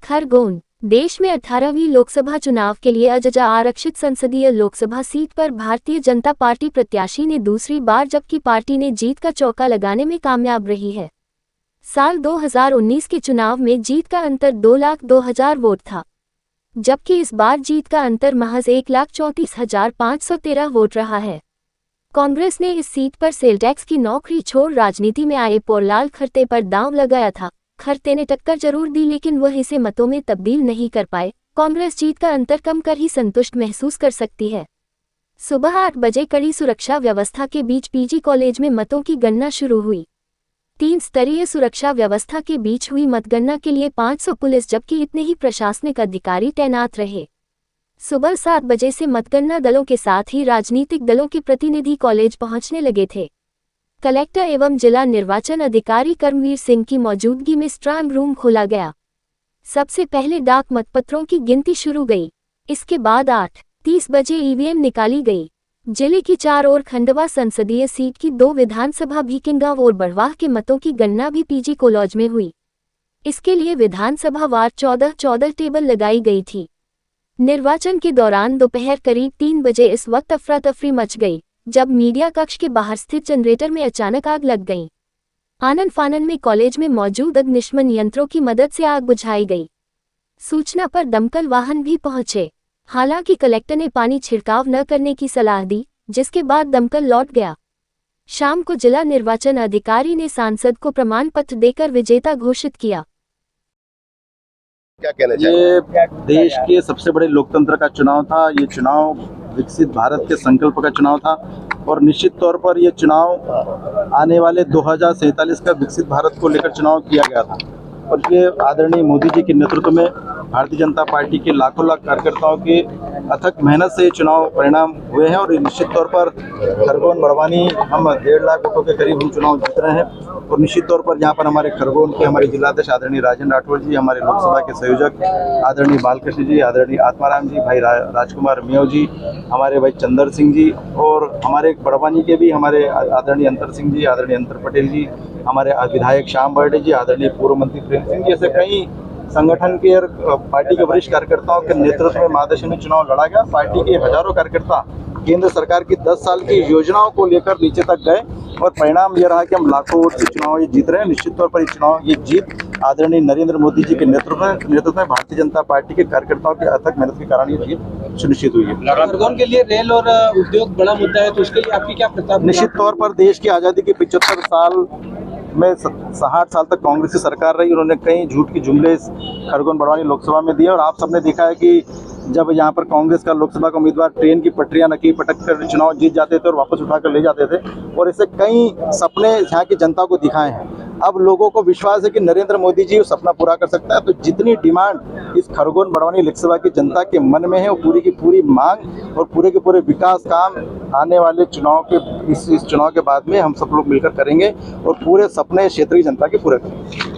खरगोन। देश में 18वीं लोकसभा चुनाव के लिए अजजा आरक्षित संसदीय लोकसभा सीट पर भारतीय जनता पार्टी प्रत्याशी ने दूसरी बार जबकि पार्टी ने जीत का चौका लगाने में कामयाब रही है। साल 2019 के चुनाव में जीत का अंतर 2,02,000 वोट था, जबकि इस बार जीत का अंतर महज 1,34,513 वोट रहा है। कांग्रेस ने इस सीट पर सेल टैक्स की नौकरी छोड़ राजनीति में आए पोरलाल खरते पर दांव लगाया था। खरते ने टक्कर जरूर दी, लेकिन वह इसे मतों में तब्दील नहीं कर पाए। कांग्रेस जीत का अंतर कम कर ही संतुष्ट महसूस कर सकती है। सुबह 8 बजे कड़ी सुरक्षा व्यवस्था के बीच पीजी कॉलेज में मतों की गणना शुरू हुई। 3 स्तरीय सुरक्षा व्यवस्था के बीच हुई मतगणना के लिए 500 पुलिस जबकि इतने ही प्रशासनिक अधिकारी तैनात रहे। सुबह 7 बजे से मतगणना दलों के साथ ही राजनीतिक दलों के प्रतिनिधि कॉलेज पहुंचने लगे थे। कलेक्टर एवं जिला निर्वाचन अधिकारी कर्मवीर सिंह की मौजूदगी में स्ट्रांग रूम खोला गया। सबसे पहले डाक मतपत्रों की गिनती शुरू गई। इसके बाद 8:30 बजे ईवीएम निकाली गई। जिले की 4 और खंडवा संसदीय सीट की 2 विधानसभा भीकिंगांव और बड़वाह के मतों की गणना भी पीजी कॉलेज में हुई। इसके लिए विधानसभा वार 14 टेबल लगाई गई थी। निर्वाचन के दौरान दोपहर करीब 3 बजे इस वक्त अफरा तफरी मच गई, जब मीडिया कक्ष के बाहर स्थित जनरेटर में अचानक आग लग गई। आनन फानन में कॉलेज में मौजूद अग्निशमन यंत्रों की मदद से आग बुझाई गई। सूचना पर दमकल वाहन भी पहुंचे। हालांकि कलेक्टर ने पानी छिड़काव न करने की सलाह दी, जिसके बाद दमकल लौट गया। शाम को जिला निर्वाचन अधिकारी ने सांसद को प्रमाण पत्र देकर विजेता घोषित किया। क्या कहना ये देश के सबसे बड़े लोकतंत्र का चुनाव था। ये चुनाव विकसित भारत के संकल्प का चुनाव था और निश्चित तौर पर ये चुनाव आने वाले 2047 का विकसित भारत को लेकर चुनाव किया गया था। और ये आदरणीय मोदी जी के नेतृत्व में भारतीय जनता पार्टी के लाखों लाख कार्यकर्ताओं के अथक मेहनत से ये चुनाव परिणाम हुए हैं। और निश्चित तौर पर खरगोन बड़वानी हम 1.5 लाख वोटों के करीब हम चुनाव जीत रहे हैं। और निश्चित तौर पर यहाँ पर हमारे खरगोन के हमारे जिलाध्यक्ष आदरणीय राजन राठौर जी, हमारे लोकसभा के संयोजक आदरणीय बालकृष्ण जी, आदरणीय आत्माराम जी, भाई राजकुमार मेव जी, हमारे भाई चंदर सिंह जी, और हमारे बड़वानी के भी हमारे आदरणीय अंतर सिंह जी, आदरणीय अंतर पटेल जी, हमारे विधायक श्याम बर्डे जी, आदरणीय पूर्व मंत्री प्रेम सिंह जी, ऐसे कई संगठन के और पार्टी के वरिष्ठ कार्यकर्ताओं के नेतृत्व में महादशा में चुनाव लड़ा गया। पार्टी के हजारों कार्यकर्ता केंद्र सरकार की 10 साल की योजनाओं को लेकर नीचे तक गए और परिणाम ये रहा कि हम लाखों वोट से चुनाव ये जीत रहे हैं। निश्चित तौर पर ये जीत आदरणीय नरेंद्र मोदी जी के नेतृत्व में भारतीय जनता पार्टी के कार्यकर्ताओं के अथक मेहनत के कारण ये जीत सुनिश्चित हुई है। खरगोन के लिए रेल और उद्योग बड़ा मुद्दा है, तो उसके लिए आपकी क्या प्रस्ताव? निश्चित तौर पर देश की आज़ादी के 75 साल में 60 साल तक कांग्रेस की सरकार रही। उन्होंने कई झूठ की जुमले खरगोन बड़वानी लोकसभा में दिए और आप सबने देखा है कि जब यहाँ पर कांग्रेस का लोकसभा का उम्मीदवार ट्रेन की पटरियां नकी पटक कर चुनाव जीत जाते थे और वापस उठाकर ले जाते थे, और ऐसे कई सपने यहाँ की जनता को दिखाए हैं। अब लोगों को विश्वास है कि नरेंद्र मोदी जी उस सपना पूरा कर सकता है। तो जितनी डिमांड इस खरगोन बड़वानी लोकसभा की जनता के मन में है, वो पूरी की पूरी मांग और पूरे के पूरे विकास काम आने वाले चुनाव के इस चुनाव के बाद में हम सब लोग मिलकर करेंगे और पूरे सपने क्षेत्र की जनता के पूरे करेंगे।